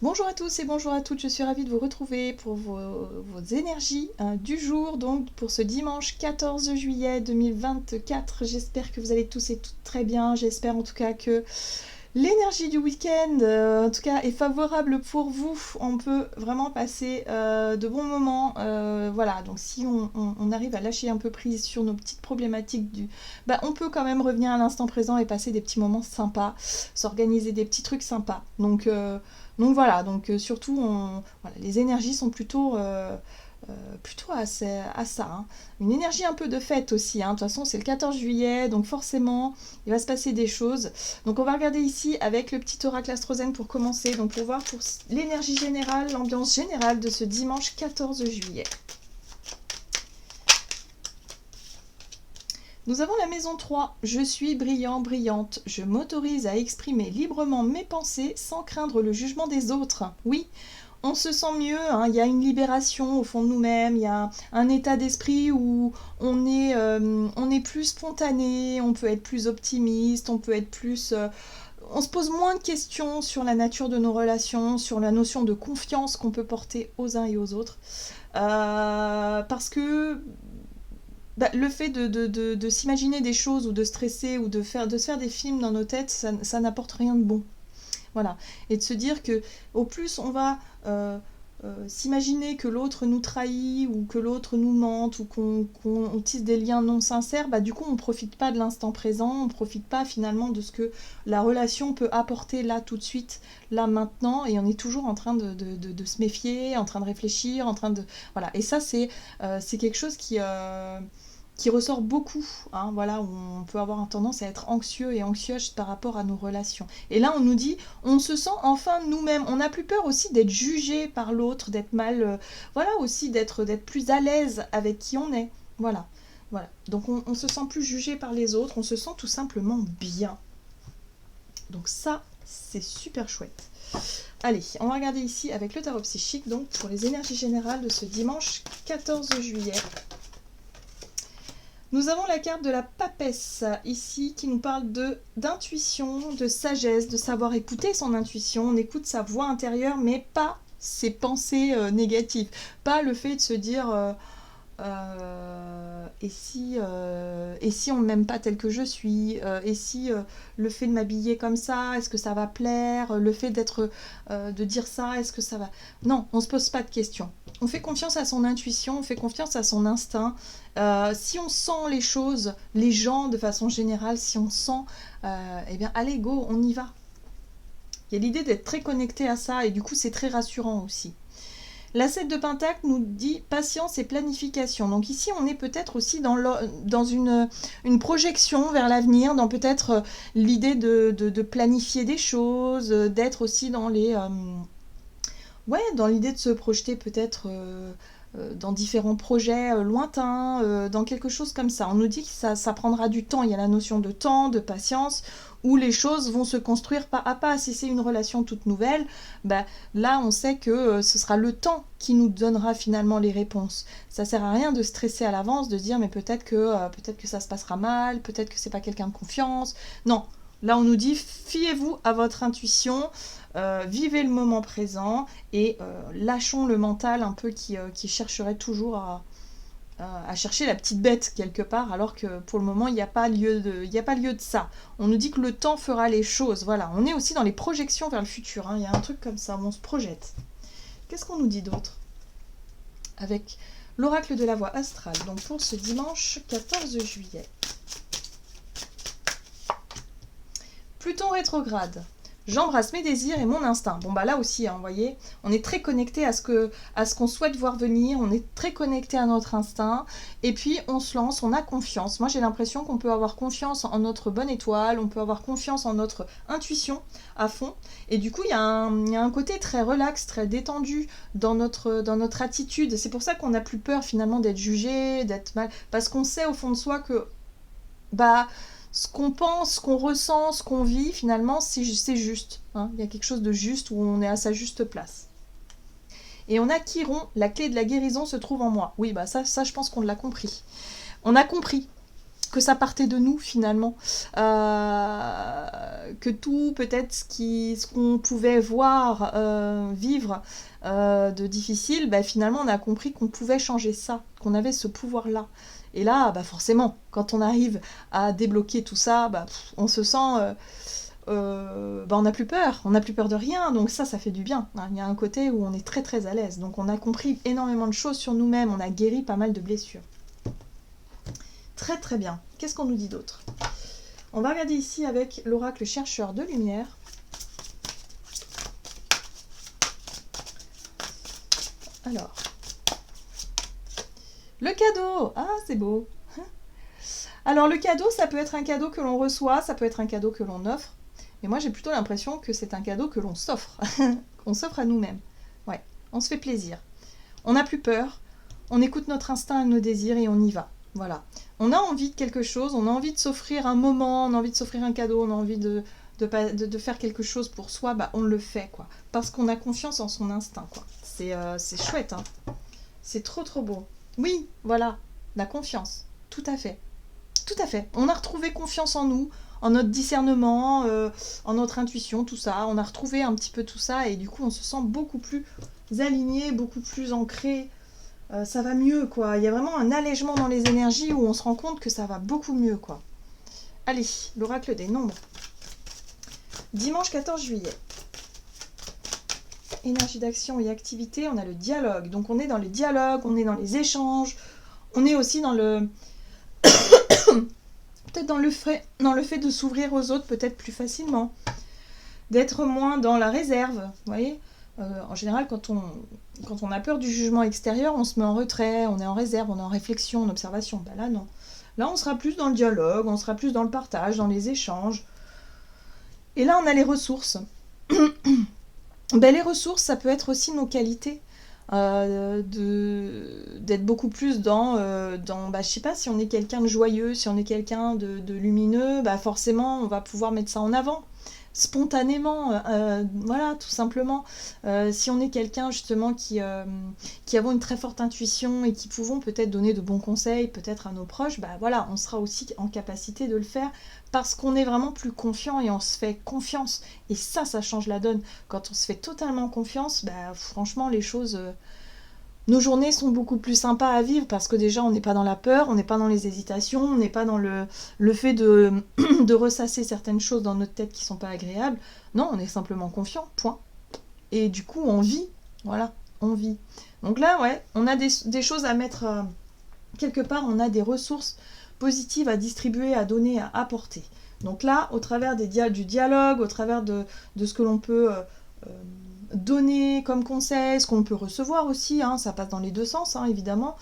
Bonjour à tous et bonjour à toutes, je suis ravie de vous retrouver pour vos énergies du jour, donc pour ce dimanche 14 juillet 2024. J'espère que vous allez tous et toutes très bien, j'espère en tout cas que l'énergie du week-end en tout cas est favorable pour vous. On peut vraiment passer de bons moments, voilà, donc si on arrive à lâcher un peu prise sur nos petites problématiques on peut quand même revenir à l'instant présent et passer des petça s'organiser des petits trucs sympas, donc voilà, donc surtout voilà, les énergies sont plutôt à ça, hein. Une énergie un peu de fête aussi, hein. De toute façon c'est le 14 juillet, donc forcément il va se passer des choses. Donc on va regarder ici avec le petit oracle astrozène pour commencer, donc pour voir pour l'énergie générale, l'ambiance générale de ce dimanche 14 juillet. Nous avons la maison 3. Je suis brillant, brillante. Je m'autorise à exprimer librement mes pensées sans craindre le jugement des autres. Oui, on se sent mieux, hein. Il y a une libération au fond de nous-mêmes, il y a un état d'esprit où on est plus spontané, on peut être plus optimiste, on peut être plus... on se pose moins de questions sur la nature de nos relations, sur la notion de confiance qu'on peut porter aux uns et aux autres. Parce que le fait de s'imaginer des choses ou de stresser ou de se faire des films dans nos têtes, ça n'apporte rien de bon. Voilà. Et de se dire que au plus on va s'imaginer que l'autre nous trahit ou que l'autre nous mente ou qu'on tisse des liens non sincères, du coup on ne profite pas de l'instant présent, on ne profite pas finalement de ce que la relation peut apporter là tout de suite, là maintenant, et on est toujours en train de se méfier, en train de réfléchir, en train de... Voilà. Et ça c'est quelque chose qui ressort beaucoup, hein, voilà, où on peut avoir tendance à être anxieux et anxieuse par rapport à nos relations. Et là, on nous dit, on se sent enfin nous-mêmes. On n'a plus peur aussi d'être jugé par l'autre, d'être mal, voilà, aussi d'être plus à l'aise avec qui on est. Voilà, voilà. Donc on se sent plus jugé par les autres, on se sent tout simplement bien. Donc ça, c'est super chouette. Allez, on va regarder ici avec le tarot psychique, donc pour les énergies générales de ce dimanche 14 juillet. Nous avons la carte de la papesse ici qui nous parle d'intuition, de sagesse, de savoir écouter son intuition. On écoute sa voix intérieure, mais pas ses pensées négatives. Pas le fait de se dire et si on ne m'aime pas tel que je suis, et si le fait de m'habiller comme ça, est-ce que ça va plaire, le fait de dire ça, est-ce que ça va... Non, on ne se pose pas de questions. On fait confiance à son intuition, on fait confiance à son instinct. Si on sent les choses, les gens de façon générale, si on sent, eh bien allez go, on y va. Il y a l'idée d'être très connecté à ça et du coup c'est très rassurant aussi. La 7 de Pentacle nous dit patience et planification. Donc ici, on est peut-être aussi dans une projection vers l'avenir, dans peut-être l'idée de planifier des choses, d'être aussi dans dans l'idée de se projeter peut-être dans différents projets lointains, dans quelque chose comme ça. On nous dit que ça prendra du temps. Il y a la notion de temps, de patience, où les choses vont se construire pas à pas. Si c'est une relation toute nouvelle, là on sait que ce sera le temps qui nous donnera finalement les réponses. Ça sert à rien de stresser à l'avance, de se dire mais peut-être que ça se passera mal, peut-être que c'est pas quelqu'un de confiance. Non, là on nous dit fiez-vous à votre intuition, vivez le moment présent et lâchons le mental un peu qui chercherait toujours à chercher la petite bête quelque part, alors que pour le moment il n'y a pas lieu de ça. On nous dit que le temps fera les choses. Voilà, on est aussi dans les projections vers le futur, hein. Il y a un truc comme ça où on se projette. Qu'est-ce qu'on nous dit d'autre avec l'oracle de la voie astrale, donc pour ce dimanche 14 juillet. Pluton rétrograde. J'embrasse mes désirs et mon instinct. Bon là aussi, hein, vous voyez, on est très connecté à ce qu'on souhaite voir venir, on est très connecté à notre instinct, et puis on se lance, on a confiance. Moi j'ai l'impression qu'on peut avoir confiance en notre bonne étoile, on peut avoir confiance en notre intuition à fond, et du coup il y a un côté très relax, très détendu dans notre attitude. C'est pour ça qu'on n'a plus peur finalement d'être jugé, d'être mal, parce qu'on sait au fond de soi que ce qu'on pense, ce qu'on ressent, ce qu'on vit, finalement, c'est juste. Hein. Il y a quelque chose de juste où on est à sa juste place. Et on a Chiron, la clé de la guérison se trouve en moi. Oui, ça je pense qu'on l'a compris. On a compris. que ça partait de nous finalement, que tout peut-être ce qu'on pouvait voir, vivre de difficile, bah, finalement on a compris qu'on pouvait changer ça, qu'on avait ce pouvoir-là. Et là, bah, forcément, quand on arrive à débloquer tout ça, bah, on se sent... bah, on n'a plus peur de rien, donc ça fait du bien. Hein. Il y a un côté où on est très très à l'aise, donc on a compris énormément de choses sur nous-mêmes, on a guéri pas mal de blessures. Très très bien. Qu'est-ce qu'on nous dit d'autre? On va regarder ici avec l'oracle chercheur de lumière. Alors, le cadeau. Ah, c'est beau. Alors le cadeau, ça peut être un cadeau que l'on reçoit, ça peut être un cadeau que l'on offre. Mais moi j'ai plutôt l'impression que c'est un cadeau que l'on s'offre. Qu'on s'offre à nous-mêmes. Ouais, on se fait plaisir. On n'a plus peur, on écoute notre instinct et nos désirs et on y va. Voilà. On a envie de quelque chose, on a envie de s'offrir un moment, on a envie de s'offrir un cadeau, on a envie de faire quelque chose pour soi, bah on le fait, quoi. Parce qu'on a confiance en son instinct, quoi. C'est chouette, hein. C'est trop trop beau. Oui, voilà, la confiance. Tout à fait. Tout à fait. On a retrouvé confiance en nous, en notre discernement, en notre intuition, tout ça. On a retrouvé un petit peu tout ça et du coup on se sent beaucoup plus aligné, beaucoup plus ancré. Ça va mieux, quoi. Il y a vraiment un allègement dans les énergies où on se rend compte que ça va beaucoup mieux, quoi. Allez, l'oracle des nombres. Dimanche 14 juillet. Énergie d'action et activité, on a le dialogue. Donc on est dans les dialogues, on est dans les échanges, on est aussi dans le... peut-être dans le fait de s'ouvrir aux autres peut-être plus facilement. D'être moins dans la réserve, vous voyez. En général, quand on a peur du jugement extérieur, on se met en retrait, on est en réserve, on est en réflexion, en observation. Ben là, non. Là, on sera plus dans le dialogue, on sera plus dans le partage, dans les échanges. Et là, on a les ressources. Ben, les ressources, ça peut être aussi nos qualités. D'être beaucoup plus dans bah, je sais pas, si on est quelqu'un de joyeux, si on est quelqu'un de lumineux, bah forcément, on va pouvoir mettre ça en avant. Spontanément, voilà, tout simplement. Si on est quelqu'un justement qui avons une très forte intuition et qui pouvons peut-être donner de bons conseils, peut-être à nos proches, bah voilà, on sera aussi en capacité de le faire parce qu'on est vraiment plus confiant et on se fait confiance. Et ça change la donne. Quand on se fait totalement confiance, bah franchement, les choses... nos journées sont beaucoup plus sympas à vivre parce que déjà on n'est pas dans la peur, on n'est pas dans les hésitations, on n'est pas dans le fait de ressasser certaines choses dans notre tête qui sont pas agréables. Non, on est simplement confiant, point. Et du coup on vit, voilà, on vit. Donc là, ouais, on a des choses à mettre quelque part, on a des ressources positives à distribuer, à donner, à apporter. Donc là, au travers du dialogue, au travers de ce que l'on peut... donner comme conseil, ce qu'on peut recevoir aussi, hein, ça passe dans les deux sens, hein, évidemment,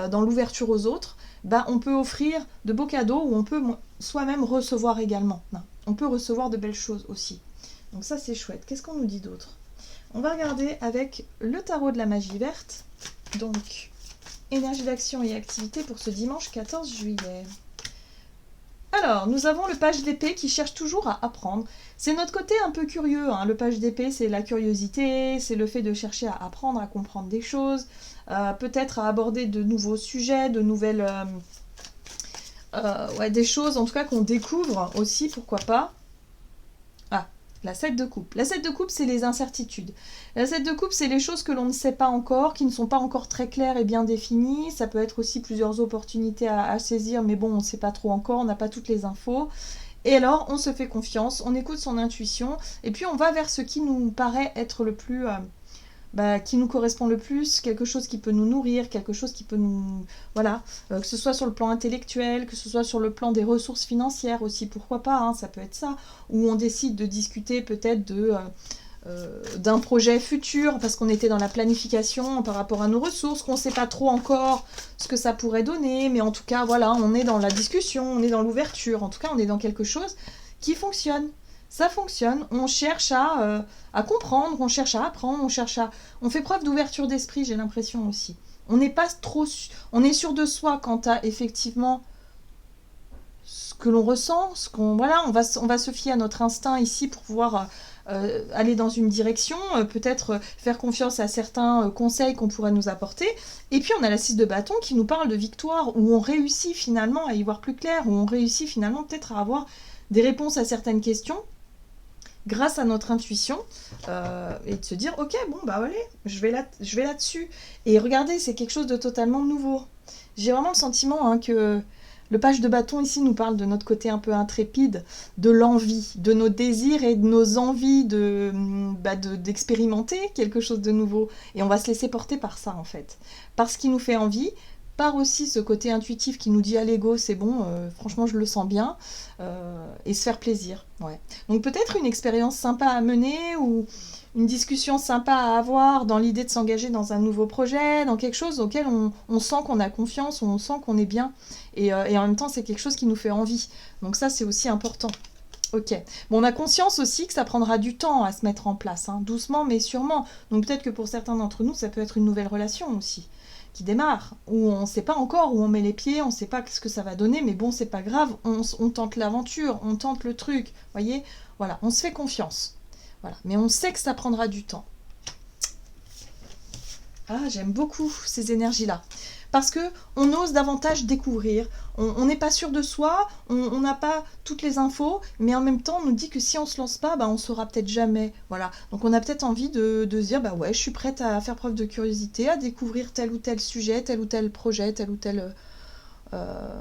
dans l'ouverture aux autres, bah, on peut offrir de beaux cadeaux ou on peut soi-même recevoir également. Non, on peut recevoir de belles choses aussi. Donc ça, c'est chouette. Qu'est-ce qu'on nous dit d'autre? On va regarder avec le tarot de la magie verte. Donc, énergie d'action et activité pour ce dimanche 14 juillet. Alors, nous avons le page d'épée qui cherche toujours à apprendre. C'est notre côté un peu curieux, hein. Le page d'épée, c'est la curiosité, c'est le fait de chercher à apprendre, à comprendre des choses, peut-être à aborder de nouveaux sujets, de nouvelles... ouais, des choses, en tout cas, qu'on découvre aussi, pourquoi pas. Ah, la 7 de coupe. La 7 de coupe, c'est les incertitudes. La 7 de coupe, c'est les choses que l'on ne sait pas encore, qui ne sont pas encore très claires et bien définies. Ça peut être aussi plusieurs opportunités à saisir, mais bon, on ne sait pas trop encore, on n'a pas toutes les infos. Et alors, on se fait confiance, on écoute son intuition, et puis on va vers ce qui nous paraît être le plus... qui nous correspond le plus, quelque chose qui peut nous nourrir, quelque chose qui peut nous... Voilà, que ce soit sur le plan intellectuel, que ce soit sur le plan des ressources financières aussi, pourquoi pas, hein, ça peut être ça. Ou on décide de discuter peut-être d'un projet futur, parce qu'on était dans la planification par rapport à nos ressources, qu'on ne sait pas trop encore ce que ça pourrait donner, mais en tout cas, voilà, on est dans la discussion, on est dans l'ouverture, en tout cas, on est dans quelque chose qui fonctionne. Ça fonctionne, on cherche à comprendre, on cherche à apprendre, on fait preuve d'ouverture d'esprit, j'ai l'impression aussi. On n'est pas trop... On est sûr de soi quant à, effectivement, ce que l'on ressent, voilà, on va se fier à notre instinct ici pour pouvoir aller dans une direction, peut-être faire confiance à certains conseils qu'on pourrait nous apporter. Et puis on a la 6 de bâton qui nous parle de victoire, où on réussit finalement à y voir plus clair, où on réussit finalement peut-être à avoir des réponses à certaines questions grâce à notre intuition, et de se dire ok, bon bah allez, je vais là-dessus. Et regardez, c'est quelque chose de totalement nouveau. J'ai vraiment le sentiment que le page de bâton ici nous parle de notre côté un peu intrépide, de l'envie, de nos désirs et de nos envies d'expérimenter quelque chose de nouveau. Et on va se laisser porter par ça en fait. Par ce qui nous fait envie, par aussi ce côté intuitif qui nous dit à l'ego c'est bon, franchement je le sens bien, et se faire plaisir. Ouais. Donc peut-être une expérience sympa à mener ou une discussion sympa à avoir dans l'idée de s'engager dans un nouveau projet, dans quelque chose auquel on sent qu'on a confiance, on sent qu'on est bien, et en même temps c'est quelque chose qui nous fait envie. Donc ça c'est aussi important. Ok. Bon, on a conscience aussi que ça prendra du temps à se mettre en place, doucement mais sûrement. Donc peut-être que pour certains d'entre nous ça peut être une nouvelle relation aussi qui démarre, où on ne sait pas encore où on met les pieds, on ne sait pas ce que ça va donner, mais bon, c'est pas grave, on tente l'aventure, on tente le truc, voyez, voilà, on se fait confiance, voilà, mais on sait que ça prendra du temps. Ah, j'aime beaucoup ces énergies-là, parce que on ose davantage découvrir, on n'est pas sûr de soi, on n'a pas toutes les infos, mais en même temps on nous dit que si on se lance pas, on saura peut-être jamais, voilà. Donc on a peut-être envie de se dire ouais, je suis prête à faire preuve de curiosité, à découvrir tel ou tel sujet, tel ou tel projet, tel ou tel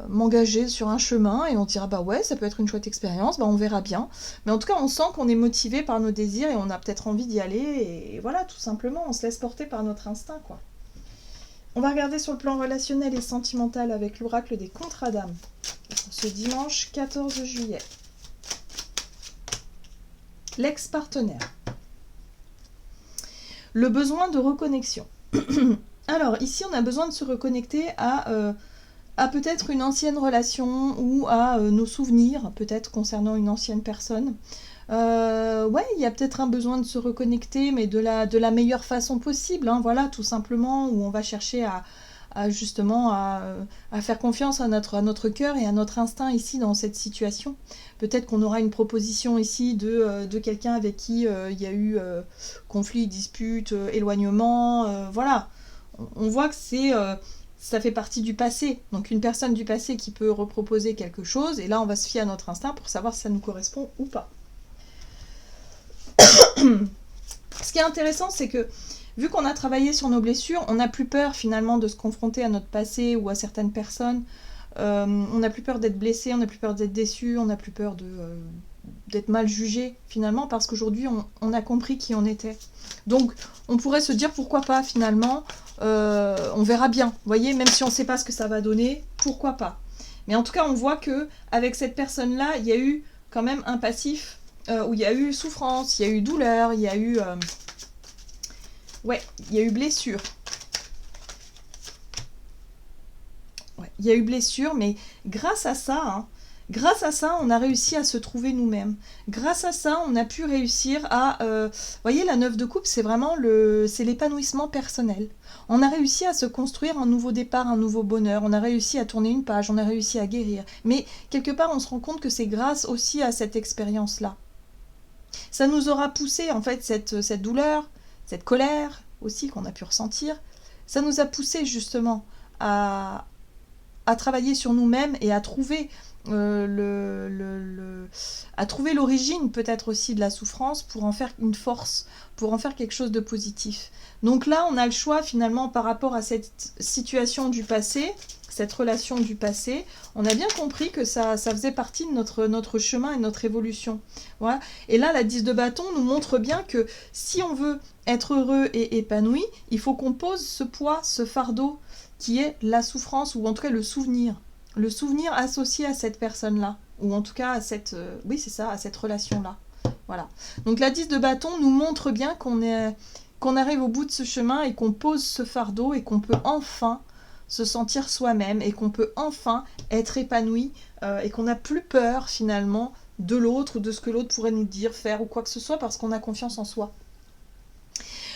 m'engager sur un chemin, et on dira ouais, ça peut être une chouette expérience, on verra bien. Mais en tout cas on sent qu'on est motivé par nos désirs et on a peut-être envie d'y aller, et voilà, tout simplement on se laisse porter par notre instinct, quoi. On va regarder sur le plan relationnel et sentimental avec l'oracle des contrats d'âme ce dimanche 14 juillet. L'ex-partenaire. Le besoin de reconnexion. Alors ici on a besoin de se reconnecter à peut-être une ancienne relation ou à nos souvenirs, peut-être concernant une ancienne personne. Ouais, il y a peut-être un besoin de se reconnecter, mais de la meilleure façon possible, voilà, tout simplement, où on va chercher justement à faire confiance à notre cœur et à notre instinct ici dans cette situation. Peut-être qu'on aura une proposition ici de quelqu'un avec qui il y a eu conflit, dispute, éloignement, voilà. On voit que ça fait partie du passé, donc une personne du passé qui peut reproposer quelque chose, et là on va se fier à notre instinct pour savoir si ça nous correspond ou pas. Ce qui est intéressant, c'est que vu qu'on a travaillé sur nos blessures, on n'a plus peur finalement de se confronter à notre passé ou à certaines personnes. On n'a plus peur d'être blessé, on n'a plus peur d'être déçu, on n'a plus peur d'être mal jugé finalement, parce qu'aujourd'hui on a compris qui on était. Donc on pourrait se dire pourquoi pas finalement, on verra bien, vous voyez, même si on ne sait pas ce que ça va donner, pourquoi pas. Mais en tout cas on voit que avec cette personne-là, il y a eu quand même un passif où il y a eu souffrance, il y a eu douleur, il y a eu blessure. Ouais, il y a eu blessure, mais grâce à ça, on a réussi à se trouver nous-mêmes. Grâce à ça, on a pu réussir à... voyez, la 9 de coupe, c'est vraiment c'est l'épanouissement personnel. On a réussi à se construire un nouveau départ, un nouveau bonheur. On a réussi à tourner une page, on a réussi à guérir. Mais quelque part, on se rend compte que c'est grâce aussi à cette expérience-là. Ça nous aura poussé, en fait, cette douleur, cette colère aussi qu'on a pu ressentir. Ça nous a poussé justement à travailler sur nous-mêmes et à trouver à trouver l'origine peut-être aussi de la souffrance pour en faire une force, pour en faire quelque chose de positif. Donc là, on a le choix finalement par rapport à cette situation du passé, cette relation du passé. On a bien compris que ça faisait partie de notre chemin et notre évolution. Voilà. Et là, la 10 de bâton nous montre bien que si on veut être heureux et épanoui, il faut qu'on pose ce poids, ce fardeau qui est la souffrance, ou en tout cas le souvenir associé à cette personne-là, ou en tout cas à cette relation-là. Voilà. Donc la 10 de bâton nous montre bien qu'on arrive au bout de ce chemin et qu'on pose ce fardeau et qu'on peut enfin se sentir soi-même et qu'on peut enfin être épanoui et qu'on n'a plus peur finalement de l'autre ou de ce que l'autre pourrait nous dire, faire ou quoi que ce soit, parce qu'on a confiance en soi.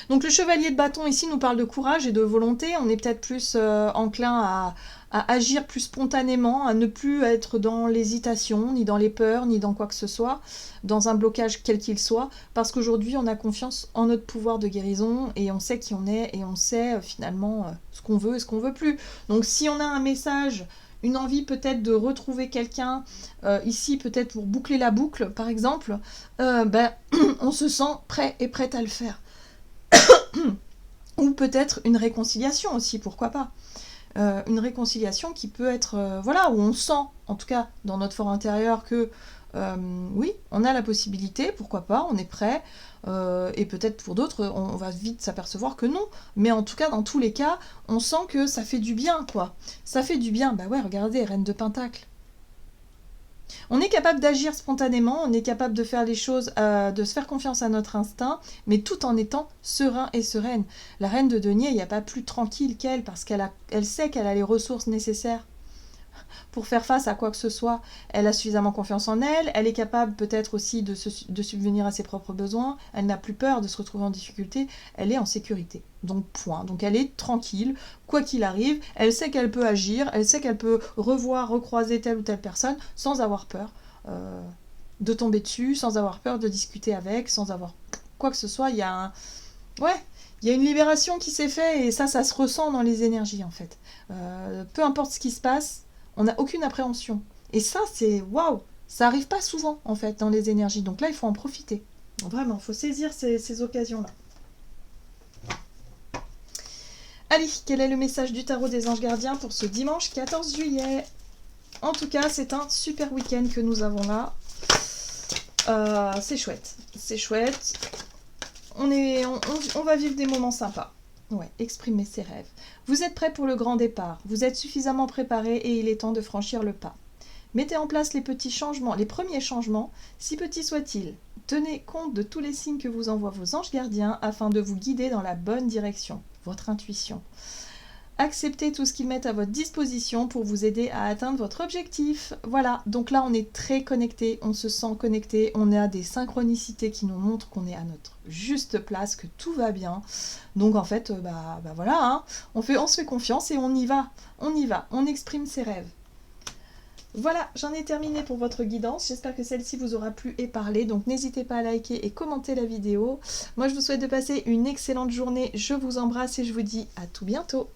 Donc le chevalier de bâton ici nous parle de courage et de volonté. On est peut-être plus enclin à agir plus spontanément, à ne plus être dans l'hésitation, ni dans les peurs, ni dans quoi que ce soit, dans un blocage quel qu'il soit, parce qu'aujourd'hui on a confiance en notre pouvoir de guérison et on sait qui on est et on sait finalement ce qu'on veut et ce qu'on veut plus. Donc si on a un message, une envie peut-être de retrouver quelqu'un, ici peut-être pour boucler la boucle par exemple, on se sent prêt et prête à le faire. Ou peut-être une réconciliation aussi, pourquoi pas. Une réconciliation qui peut être, voilà, où on sent, en tout cas dans notre fort intérieur, que oui, on a la possibilité, pourquoi pas, on est prêt, et peut-être pour d'autres, on va vite s'apercevoir que non, mais en tout cas, dans tous les cas, on sent que ça fait du bien, quoi. Ça fait du bien, bah ouais, regardez, Reine de Pentacle. On est capable d'agir spontanément, on est capable de faire les choses, de se faire confiance à notre instinct, mais tout en étant serein et sereine. La reine de denier, il n'y a pas plus tranquille qu'elle, parce qu'elle sait qu'elle a les ressources nécessaires pour faire face à quoi que ce soit. Elle a suffisamment confiance en elle, elle est capable peut-être aussi de subvenir à ses propres besoins, elle n'a plus peur de se retrouver en difficulté, elle est en sécurité. Donc point. Donc elle est tranquille, quoi qu'il arrive, elle sait qu'elle peut agir, elle sait qu'elle peut recroiser telle ou telle personne sans avoir peur de tomber dessus, sans avoir peur de discuter avec, sans avoir quoi que ce soit. Il y a il y a une libération qui s'est faite et ça se ressent dans les énergies en fait. Peu importe ce qui se passe, on n'a aucune appréhension. Et ça, c'est waouh! Ça arrive pas souvent, en fait, dans les énergies. Donc là, il faut en profiter. Vraiment, il faut saisir ces occasions-là. Allez, quel est le message du tarot des anges gardiens pour ce dimanche 14 juillet? En tout cas, c'est un super week-end que nous avons là. C'est chouette. C'est chouette. On va vivre des moments sympas. Ouais, exprimer ses rêves. Vous êtes prêt pour le grand départ. Vous êtes suffisamment préparé et il est temps de franchir le pas. Mettez en place les petits changements, les premiers changements, si petits soient-ils. Tenez compte de tous les signes que vous envoient vos anges gardiens afin de vous guider dans la bonne direction, votre intuition. Acceptez tout ce qu'ils mettent à votre disposition pour vous aider à atteindre votre objectif. Voilà, donc là on est très connecté, on se sent connecté, on a des synchronicités qui nous montrent qu'on est à notre juste place, que tout va bien. Donc en fait, voilà, hein, on se fait confiance et on y va, on exprime ses rêves. Voilà, j'en ai terminé pour votre guidance. J'espère que celle-ci vous aura plu et parlé. Donc n'hésitez pas à liker et commenter la vidéo. Moi je vous souhaite de passer une excellente journée. Je vous embrasse et je vous dis à tout bientôt.